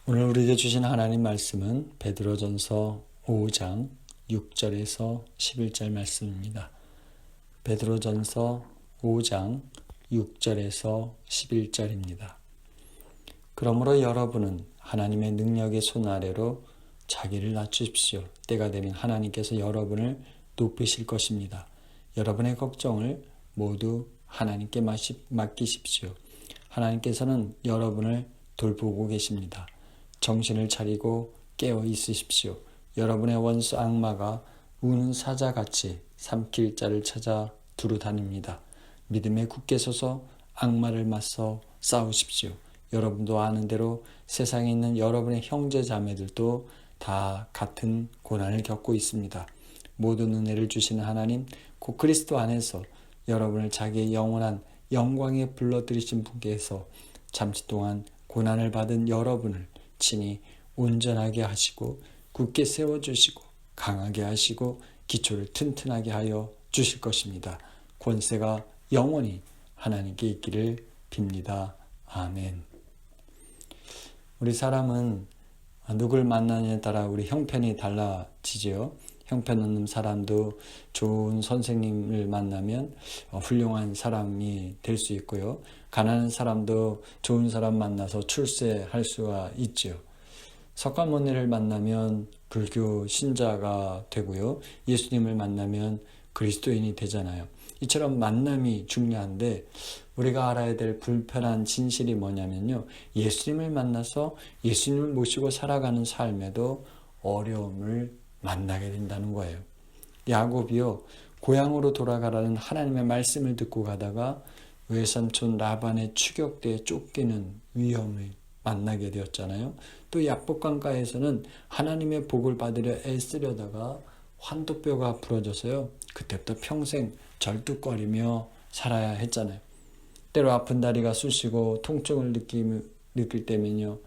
오늘 우리에게 주신 하나님 말씀은 베드로전서 5장 6절에서 11절 말씀입니다. 베드로전서 5장 6절에서 11절입니다. 그러므로 여러분은 하나님의 능력의 손 아래로 자기를 낮추십시오. 때가 되면 하나님께서 여러분을 높이실 것입니다. 여러분의 걱정을 모두 하나님께 맡기십시오. 하나님께서는 여러분을 돌보고 계십니다. 정신을 차리고 깨어 있으십시오. 여러분의 원수 악마가 우는 사자같이 삼킬 자를 찾아 두루 다닙니다. 믿음에 굳게 서서 악마를 맞서 싸우십시오. 여러분도 아는 대로 세상에 있는 여러분의 형제 자매들도 다 같은 고난을 겪고 있습니다. 모든 은혜를 주시는 하나님, 곧 그리스도 안에서 여러분을 자기의 영원한 영광에 불러들이신 분께서 잠시 동안 고난을 받은 여러분을 친히 온전하게 하시고 굳게 세워주시고 강하게 하시고 기초를 튼튼하게 하여 주실 것입니다. 권세가 영원히 하나님께 있기를 빕니다. 아멘. 우리 사람은 누굴 만나느냐에 따라 우리 형편이 달라지죠. 형편없는 사람도 좋은 선생님을 만나면 훌륭한 사람이 될 수 있고요. 가난한 사람도 좋은 사람 만나서 출세할 수가 있죠. 석가모니를 만나면 불교 신자가 되고요. 예수님을 만나면 그리스도인이 되잖아요. 이처럼 만남이 중요한데 우리가 알아야 될 불편한 진실이 뭐냐면요. 예수님을 만나서 예수님을 모시고 살아가는 삶에도 어려움을 만나게 된다는 거예요. 야곱이요, 고향으로 돌아가라는 하나님의 말씀을 듣고 가다가 외삼촌 라반의 추격대에 쫓기는 위험을 만나게 되었잖아요. 또 야복강가에서는 하나님의 복을 받으려 애쓰려다가 환도뼈가 부러져서요. 그때부터 평생 절뚝거리며 살아야 했잖아요. 때로 아픈 다리가 쑤시고 통증을 느낄 때면요.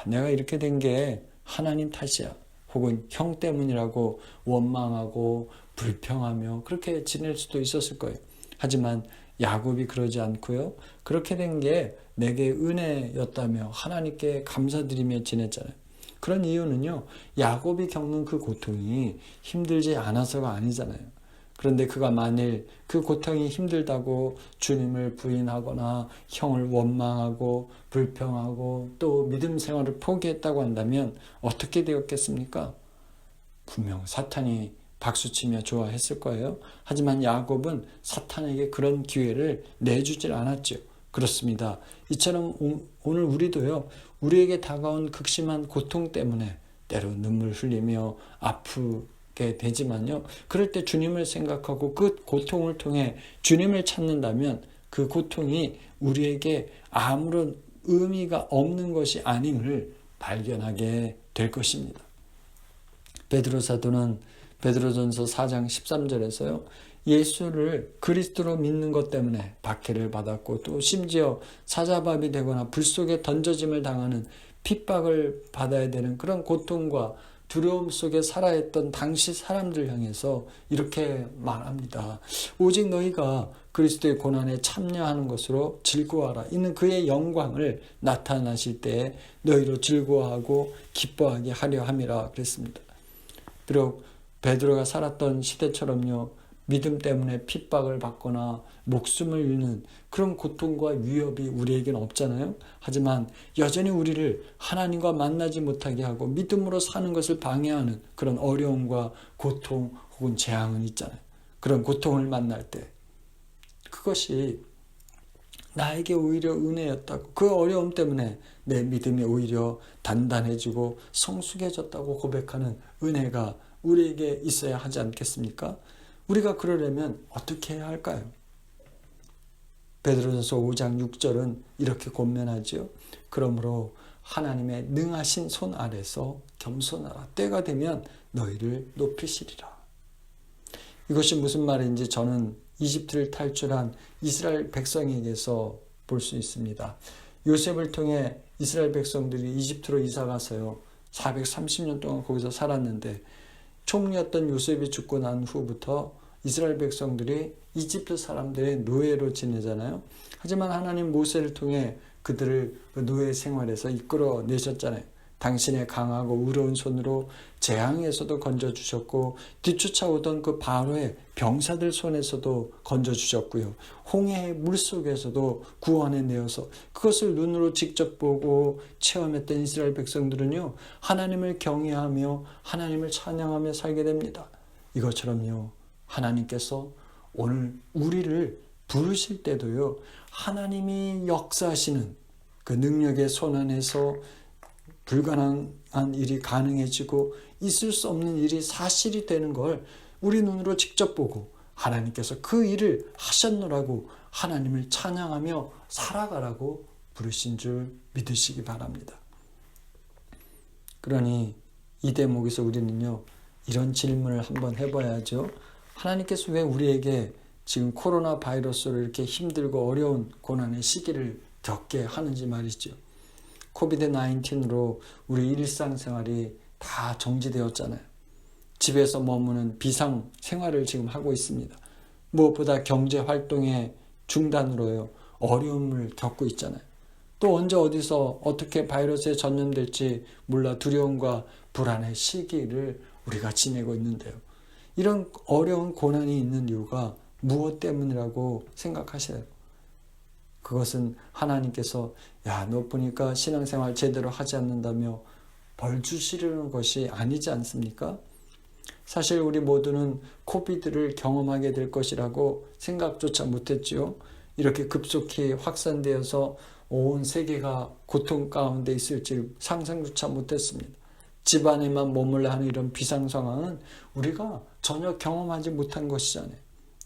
내가 이렇게 된 게 하나님 탓이야. 혹은 형 때문이라고 원망하고 불평하며 그렇게 지낼 수도 있었을 거예요. 하지만 야곱이 그러지 않고요. 그렇게 된 게 내게 은혜였다며 하나님께 감사드리며 지냈잖아요. 그런 이유는요. 야곱이 겪는 그 고통이 힘들지 않아서가 아니잖아요. 그런데 그가 만일 그 고통이 힘들다고 주님을 부인하거나 형을 원망하고 불평하고 또 믿음 생활을 포기했다고 한다면 어떻게 되었겠습니까? 분명 사탄이 박수치며 좋아했을 거예요. 하지만 야곱은 사탄에게 그런 기회를 내주질 않았죠. 그렇습니다. 이처럼 오늘 우리도요. 우리에게 다가온 극심한 고통 때문에 때로 눈물 흘리며 아프게 되지만요. 그럴 때 주님을 생각하고 그 고통을 통해 주님을 찾는다면 그 고통이 우리에게 아무런 의미가 없는 것이 아님을 발견하게 될 것입니다. 베드로 사도는 베드로전서 4장 13절에서요. 예수를 그리스도로 믿는 것 때문에 박해를 받았고 또 심지어 사자밥이 되거나 불 속에 던져짐을 당하는 핍박을 받아야 되는 그런 고통과 두려움 속에 살아있던 당시 사람들 향해서 이렇게 말합니다. 오직 너희가 그리스도의 고난에 참여하는 것으로 즐거워하라. 이는 그의 영광을 나타나실 때에 너희로 즐거워하고 기뻐하게 하려 함이라 그랬습니다. 비록 베드로가 살았던 시대처럼요. 믿음 때문에 핍박을 받거나 목숨을 잃는 그런 고통과 위협이 우리에게는 없잖아요. 하지만 여전히 우리를 하나님과 만나지 못하게 하고 믿음으로 사는 것을 방해하는 그런 어려움과 고통 혹은 재앙은 있잖아요. 그런 고통을 만날 때 그것이 나에게 오히려 은혜였다고, 그 어려움 때문에 내 믿음이 오히려 단단해지고 성숙해졌다고 고백하는 은혜가 우리에게 있어야 하지 않겠습니까? 우리가 그러려면 어떻게 해야 할까요? 베드로전서 5장 6절은 이렇게 권면하죠. 그러므로 하나님의 능하신 손 아래서 겸손하라. 때가 되면 너희를 높이시리라. 이것이 무슨 말인지 저는 이집트를 탈출한 이스라엘 백성에게서 볼 수 있습니다. 요셉을 통해 이스라엘 백성들이 이집트로 이사가서요. 430년 동안 거기서 살았는데 총리였던 요셉이 죽고 난 후부터 이스라엘 백성들이 이집트 사람들의 노예로 지내잖아요. 하지만 하나님 모세를 통해 그들을 그 노예 생활에서 이끌어내셨잖아요. 당신의 강하고 의로운 손으로 재앙에서도 건져주셨고 뒤쫓아오던 그 바로의 병사들 손에서도 건져주셨고요. 홍해의 물속에서도 구원해 내어서 그것을 눈으로 직접 보고 체험했던 이스라엘 백성들은요, 하나님을 경외하며 하나님을 찬양하며 살게 됩니다. 이것처럼요, 하나님께서 오늘 우리를 부르실 때도요, 하나님이 역사하시는 그 능력의 손 안에서 불가능한 일이 가능해지고 있을 수 없는 일이 사실이 되는 걸 우리 눈으로 직접 보고 하나님께서 그 일을 하셨노라고 하나님을 찬양하며 살아가라고 부르신 줄 믿으시기 바랍니다. 그러니 이 대목에서 우리는요, 이런 질문을 한번 해봐야죠. 하나님께서 왜 우리에게 지금 코로나 바이러스로 이렇게 힘들고 어려운 고난의 시기를 겪게 하는지 말이죠. 코비드-19로 우리 일상생활이 다 정지되었잖아요. 집에서 머무는 비상 생활을 지금 하고 있습니다. 무엇보다 경제활동의 중단으로요, 어려움을 겪고 있잖아요. 또 언제 어디서 어떻게 바이러스에 전염될지 몰라 두려움과 불안의 시기를 우리가 지내고 있는데요. 이런 어려운 고난이 있는 이유가 무엇 때문이라고 생각하세요? 그것은 하나님께서 너 보니까 신앙생활 제대로 하지 않는다며 벌 주시려는 것이 아니지 않습니까? 사실 우리 모두는 코비드를 경험하게 될 것이라고 생각조차 못했지요. 이렇게 급속히 확산되어서 온 세계가 고통 가운데 있을지 상상조차 못했습니다. 집안에만 머물러 하는 이런 비상 상황은 우리가 전혀 경험하지 못한 것이잖아요.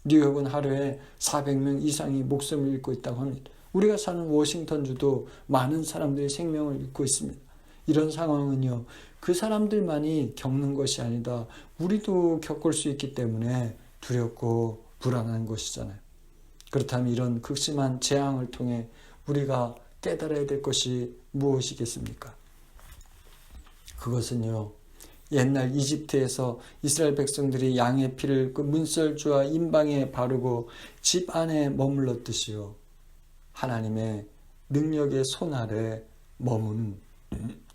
뉴욕은 하루에 400명 이상이 목숨을 잃고 있다고 합니다. 우리가 사는 워싱턴주도 많은 사람들이 생명을 잃고 있습니다. 이런 상황은요, 그 사람들만이 겪는 것이 아니다. 우리도 겪을 수 있기 때문에 두렵고 불안한 것이잖아요. 그렇다면 이런 극심한 재앙을 통해 우리가 깨달아야 될 것이 무엇이겠습니까? 그것은요, 옛날 이집트에서 이스라엘 백성들이 양의 피를 그 문설주와 임방에 바르고 집 안에 머물렀듯이요, 하나님의 능력의 손 아래 머무는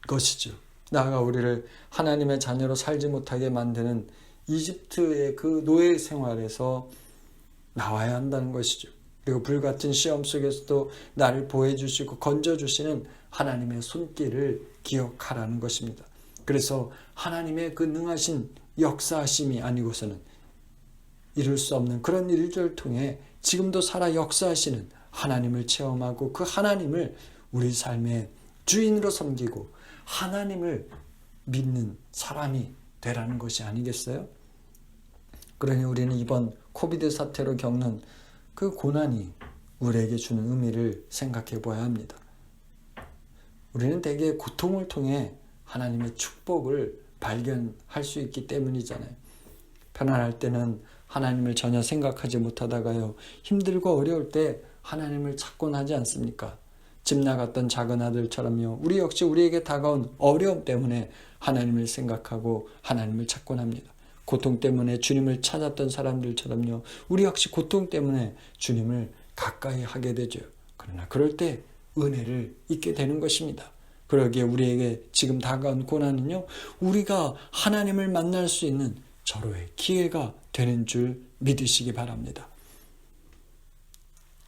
것이죠. 나아가 우리를 하나님의 자녀로 살지 못하게 만드는 이집트의 그 노예 생활에서 나와야 한다는 것이죠. 그리고 불같은 시험 속에서도 나를 보호해주시고 건져주시는 하나님의 손길을 기억하라는 것입니다. 그래서 하나님의 그 능하신 역사하심이 아니고서는 이룰 수 없는 그런 일들을 통해 지금도 살아 역사하시는 하나님을 체험하고 그 하나님을 우리 삶의 주인으로 섬기고 하나님을 믿는 사람이 되라는 것이 아니겠어요? 그러니 우리는 이번 코비드 사태로 겪는 그 고난이 우리에게 주는 의미를 생각해 보아야 합니다. 우리는 대개 고통을 통해 하나님의 축복을 발견할 수 있기 때문이잖아요. 편안할 때는 하나님을 전혀 생각하지 못하다가요, 힘들고 어려울 때 하나님을 찾곤 하지 않습니까? 집 나갔던 작은 아들처럼요, 우리 역시 우리에게 다가온 어려움 때문에 하나님을 생각하고 하나님을 찾곤 합니다. 고통 때문에 주님을 찾았던 사람들처럼요, 우리 역시 고통 때문에 주님을 가까이 하게 되죠. 그러나 그럴 때 은혜를 잊게 되는 것입니다. 그러기에 우리에게 지금 다가온 고난은요, 우리가 하나님을 만날 수 있는 절호의 기회가 되는 줄 믿으시기 바랍니다.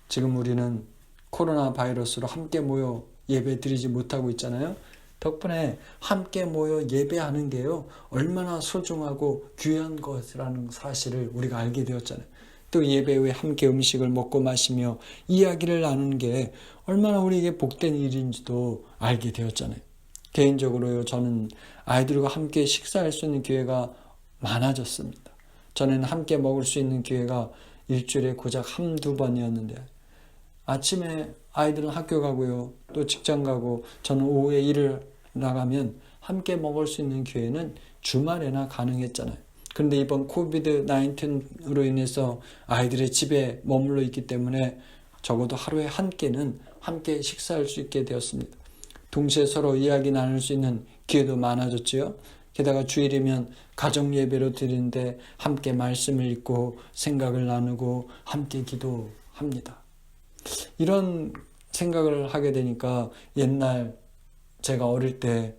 지금 우리는 코로나 바이러스로 함께 모여 예배 드리지 못하고 있잖아요. 덕분에 함께 모여 예배하는 게요, 얼마나 소중하고 귀한 것이라는 사실을 우리가 알게 되었잖아요. 또 예배 후에 함께 음식을 먹고 마시며 이야기를 나누는 게 얼마나 우리에게 복된 일인지도 알게 되었잖아요. 개인적으로요, 저는 아이들과 함께 식사할 수 있는 기회가 많아졌습니다. 전에는 함께 먹을 수 있는 기회가 일주일에 고작 한두 번이었는데, 아침에 아이들은 학교 가고요, 또 직장 가고, 저는 오후에 일을 나가면 함께 먹을 수 있는 기회는 주말에나 가능했잖아요. 그런데 이번 코비드-19으로 인해서 아이들의 집에 머물러 있기 때문에 적어도 하루에 한 끼는 함께 식사할 수 있게 되었습니다. 동시에 서로 이야기 나눌 수 있는 기회도 많아졌지요. 게다가 주일이면 가정 예배로 드리는데 함께 말씀을 읽고 생각을 나누고 함께 기도합니다. 이런 생각을 하게 되니까 옛날 제가 어릴 때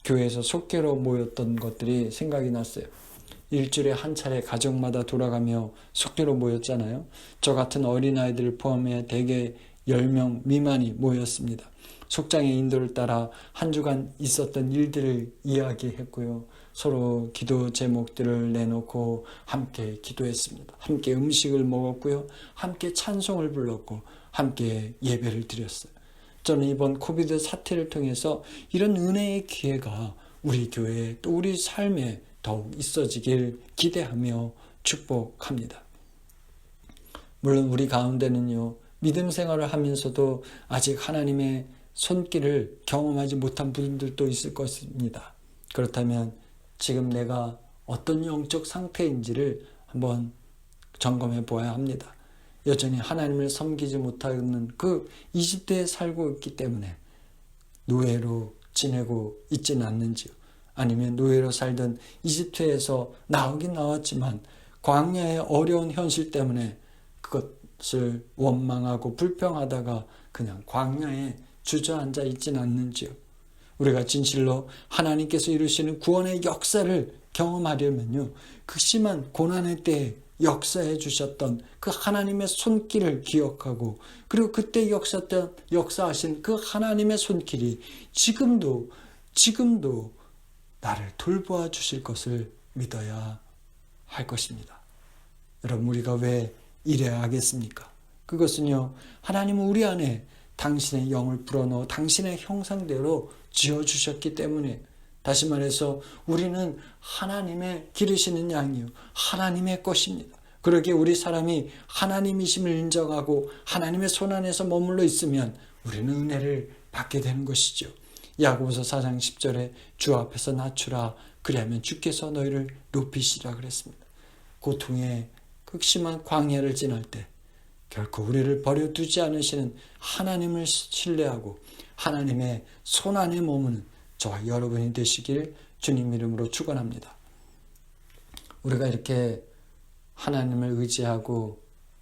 교회에서 속죄로 모였던 것들이 생각이 났어요. 일주일에 한 차례 가정마다 돌아가며 속죄로 모였잖아요. 저 같은 어린아이들을 포함해 대개 10명 미만이 모였습니다. 속장의 인도를 따라 한 주간 있었던 일들을 이야기했고요. 서로 기도 제목들을 내놓고 함께 기도했습니다. 함께 음식을 먹었고요. 함께 찬송을 불렀고 함께 예배를 드렸어요. 저는 이번 코비드 사태를 통해서 이런 은혜의 기회가 우리 교회에 또 우리 삶에 더욱 있어지길 기대하며 축복합니다. 물론 우리 가운데는요, 믿음 생활을 하면서도 아직 하나님의 손길을 경험하지 못한 분들도 있을 것입니다. 그렇다면 지금 내가 어떤 영적 상태인지를 한번 점검해 보아야 합니다. 여전히 하나님을 섬기지 못하는 그 20대에 살고 있기 때문에 노예로 지내고 있지는 않는지요. 아니면 노예로 살던 이집트에서 나오긴 나왔지만 광야의 어려운 현실 때문에 그것을 원망하고 불평하다가 그냥 광야에 주저앉아 있지는 않는지요. 우리가 진실로 하나님께서 이루시는 구원의 역사를 경험하려면요, 그 심한 고난의 때에 역사해 주셨던 그 하나님의 손길을 기억하고, 그리고 그때 역사하신 그 하나님의 손길이 지금도 나를 돌보아 주실 것을 믿어야 할 것입니다. 여러분, 우리가 왜 이래야 하겠습니까? 그것은요, 하나님은 우리 안에 당신의 영을 불어넣어 당신의 형상대로 지어주셨기 때문에, 다시 말해서 우리는 하나님의 기르시는 양이요, 하나님의 것입니다. 그러기에 우리 사람이 하나님이심을 인정하고 하나님의 손 안에서 머물러 있으면 우리는 은혜를 받게 되는 것이죠. 야고보서 4장 10절에 주 앞에서 낮추라, 그리하면 주께서 너희를 높이시라 그랬습니다. 고통의 극심한 광야를 지날 때 결코 우리를 버려두지 않으시는 하나님을 신뢰하고 하나님의 손 안에 머무는 저와 여러분이 되시길 주님 이름으로 축원합니다. 우리가 이렇게 하나님을 의지하고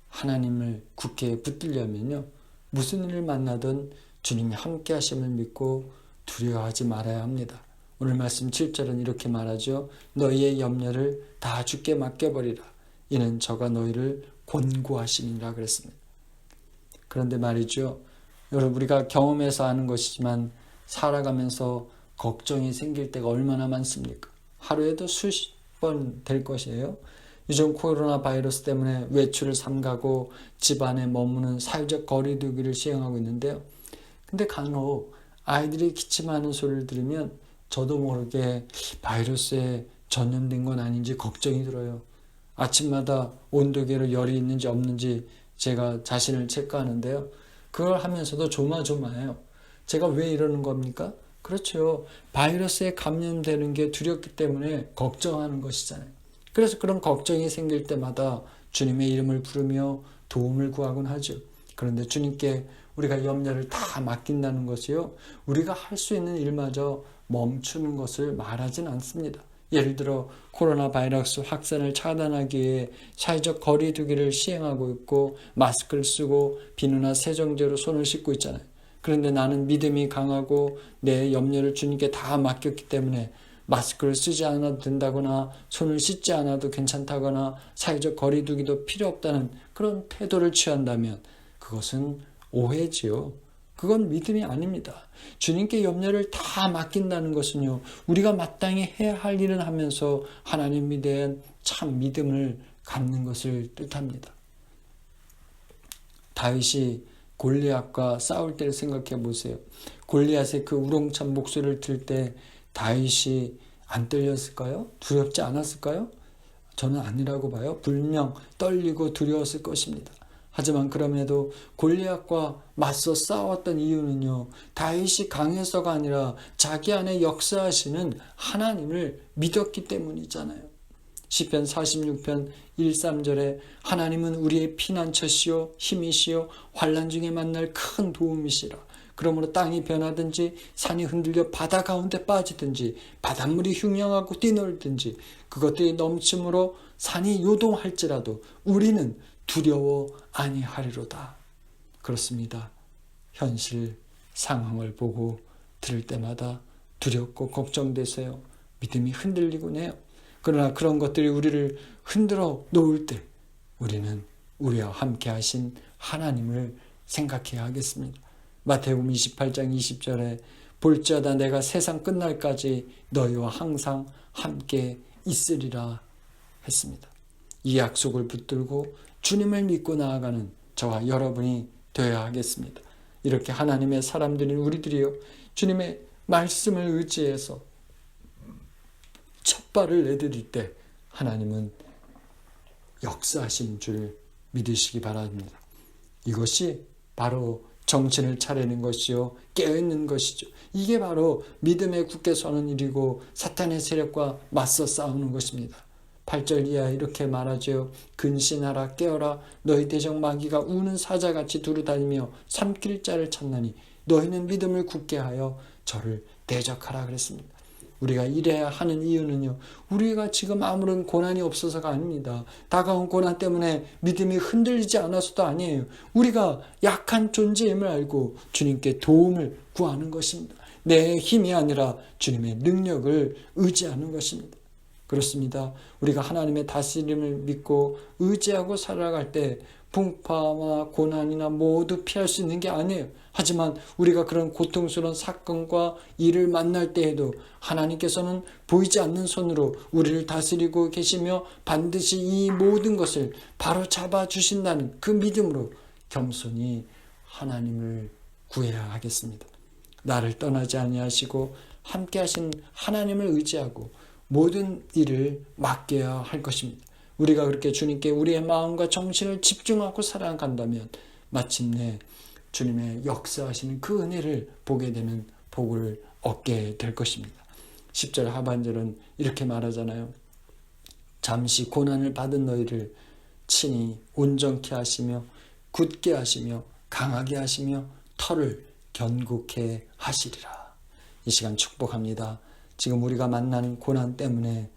하나님을 굳게 붙들려면요, 무슨 일을 만나든 주님이 함께 하심을 믿고 두려워하지 말아야 합니다. 오늘 말씀 7절은 이렇게 말하죠. 너희의 염려를 다 주께 맡겨버리라. 이는 저가 너희를 권고하시니라 그랬습니다. 그런데 말이죠, 여러분, 우리가 경험해서 아는 것이지만 살아가면서 걱정이 생길 때가 얼마나 많습니까? 하루에도 수십 번 될 것이에요. 요즘 코로나 바이러스 때문에 외출을 삼가고 집 안에 머무는 사회적 거리두기를 시행하고 있는데요. 근데 간혹 아이들이 기침하는 소리를 들으면 저도 모르게 바이러스에 전염된 건 아닌지 걱정이 들어요. 아침마다 온도계로 열이 있는지 없는지 제가 자신을 체크하는데요. 그걸 하면서도 조마조마해요. 제가 왜 이러는 겁니까? 그렇죠. 바이러스에 감염되는 게 두렵기 때문에 걱정하는 것이잖아요. 그래서 그런 걱정이 생길 때마다 주님의 이름을 부르며 도움을 구하곤 하죠. 그런데 주님께 우리가 염려를 다 맡긴다는 것이요, 우리가 할 수 있는 일마저 멈추는 것을 말하진 않습니다. 예를 들어 코로나 바이러스 확산을 차단하기 위해 사회적 거리두기를 시행하고 있고 마스크를 쓰고 비누나 세정제로 손을 씻고 있잖아요. 그런데 나는 믿음이 강하고 내 염려를 주님께 다 맡겼기 때문에 마스크를 쓰지 않아도 된다거나 손을 씻지 않아도 괜찮다거나 사회적 거리두기도 필요 없다는 그런 태도를 취한다면 그것은 오해지요. 그건 믿음이 아닙니다. 주님께 염려를 다 맡긴다는 것은요, 우리가 마땅히 해야 할 일은 하면서 하나님에 대한 참 믿음을 갖는 것을 뜻합니다. 다윗이 골리앗과 싸울 때를 생각해 보세요. 골리앗의 그 우렁찬 목소리를 들을 때 다윗이 안 떨렸을까요? 두렵지 않았을까요? 저는 아니라고 봐요. 분명 떨리고 두려웠을 것입니다. 하지만 그럼에도 골리앗과 맞서 싸웠던 이유는요, 다윗이 강해서가 아니라 자기 안에 역사하시는 하나님을 믿었기 때문이잖아요. 시편 46편 1, 3절에 하나님은 우리의 피난처시요 힘이시요 환난 중에 만날 큰 도움이시라. 그러므로 땅이 변하든지 산이 흔들려 바다 가운데 빠지든지 바닷물이 흉영하고 뛰놀든지 그것들이 넘침으로 산이 요동할지라도 우리는 두려워 아니하리로다. 그렇습니다. 현실 상황을 보고 들을 때마다 두렵고 걱정되세요. 믿음이 흔들리곤 해요. 그러나 그런 것들이 우리를 흔들어 놓을 때 우리는 우리와 함께 하신 하나님을 생각해야 하겠습니다. 마태복음 28장 20절에 볼지어다 내가 세상 끝날까지 너희와 항상 함께 있으리라 했습니다. 이 약속을 붙들고 주님을 믿고 나아가는 저와 여러분이 되어야 하겠습니다. 이렇게 하나님의 사람들인 우리들이요, 주님의 말씀을 의지해서 첫 발을 내디딜 때 하나님은 역사하신 줄 믿으시기 바랍니다. 이것이 바로 정신을 차리는 것이요, 깨어있는 것이죠. 이게 바로 믿음에 굳게 서는 일이고 사탄의 세력과 맞서 싸우는 것입니다. 8절 이하에 이렇게 말하죠. 근신하라, 깨어라, 너희 대적 마귀가 우는 사자같이 두루다니며 삼킬 자를 찾나니 너희는 믿음을 굳게 하여 저를 대적하라 그랬습니다. 우리가 이래야 하는 이유는요, 우리가 지금 아무런 고난이 없어서가 아닙니다. 다가온 고난 때문에 믿음이 흔들리지 않아서도 아니에요. 우리가 약한 존재임을 알고 주님께 도움을 구하는 것입니다. 내 힘이 아니라 주님의 능력을 의지하는 것입니다. 그렇습니다. 우리가 하나님의 다스림을 믿고 의지하고 살아갈 때 풍파와 고난이나 모두 피할 수 있는 게 아니에요. 하지만 우리가 그런 고통스러운 사건과 일을 만날 때에도 하나님께서는 보이지 않는 손으로 우리를 다스리고 계시며 반드시 이 모든 것을 바로 잡아 주신다는 그 믿음으로 겸손히 하나님을 구해야 하겠습니다. 나를 떠나지 아니하시고 함께 하신 하나님을 의지하고 모든 일을 맡겨야 할 것입니다. 우리가 그렇게 주님께 우리의 마음과 정신을 집중하고 살아간다면 마침내 주님의 역사하시는 그 은혜를 보게 되는 복을 얻게 될 것입니다. 10절 하반절은 이렇게 말하잖아요. 잠시 고난을 받은 너희를 친히 온전케 하시며 굳게 하시며 강하게 하시며 터를 견고케 하시리라. 이 시간 축복합니다. 지금 우리가 만나는 고난 때문에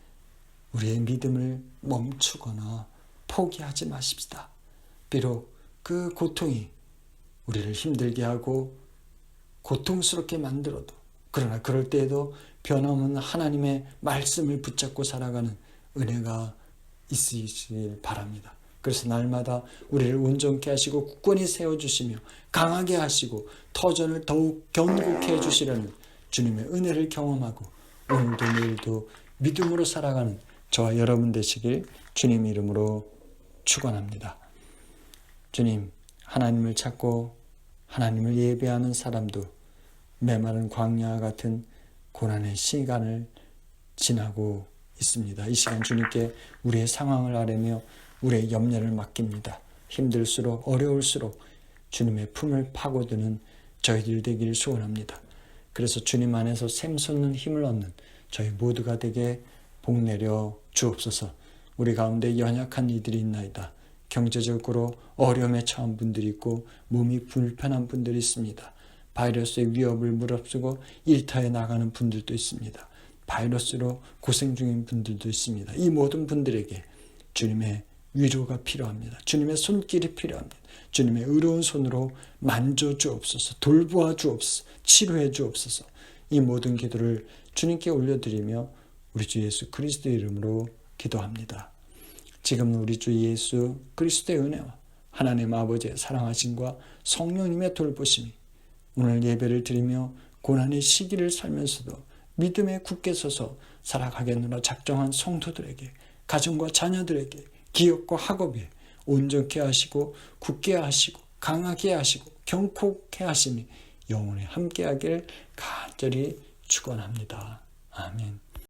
우리의 믿음을 멈추거나 포기하지 마십시다. 비록 그 고통이 우리를 힘들게 하고 고통스럽게 만들어도, 그러나 그럴 때에도 변함없는 하나님의 말씀을 붙잡고 살아가는 은혜가 있으시길 바랍니다. 그래서 날마다 우리를 온전케 하시고 굳건히 세워주시며 강하게 하시고 터전을 더욱 견고케 해주시려는 주님의 은혜를 경험하고 오늘도 내일도 믿음으로 살아가는 저와 여러분 되시길 주님 이름으로 축원합니다. 주님, 하나님을 찾고 하나님을 예배하는 사람도 메마른 광야와 같은 고난의 시간을 지나고 있습니다. 이 시간 주님께 우리의 상황을 아뢰며 우리의 염려를 맡깁니다. 힘들수록 어려울수록 주님의 품을 파고드는 저희들 되기를 소원합니다. 그래서 주님 안에서 샘솟는 힘을 얻는 저희 모두가 되게 복내려 주옵소서. 우리 가운데 연약한 이들이 있나이다. 경제적으로 어려움에 처한 분들이 있고 몸이 불편한 분들이 있습니다. 바이러스의 위협을 무릅쓰고 일터에 나가는 분들도 있습니다. 바이러스로 고생 중인 분들도 있습니다. 이 모든 분들에게 주님의 위로가 필요합니다. 주님의 손길이 필요합니다. 주님의 의로운 손으로 만져주옵소서, 돌보아 주옵소서, 치료해 주옵소서. 이 모든 기도를 주님께 올려드리며 우리 주 예수 그리스도의 이름으로 기도합니다. 지금 우리 주 예수 그리스도의 은혜와 하나님 아버지의 사랑하심과 성령님의 돌보심이 오늘 예배를 드리며 고난의 시기를 살면서도 믿음에 굳게 서서 살아가겠노라 작정한 성도들에게, 가정과 자녀들에게, 기업과 학업에 온전케 하시고 굳게 하시고 강하게 하시고 경고케 하시니 영원히 함께하길 간절히 축원합니다. 아멘.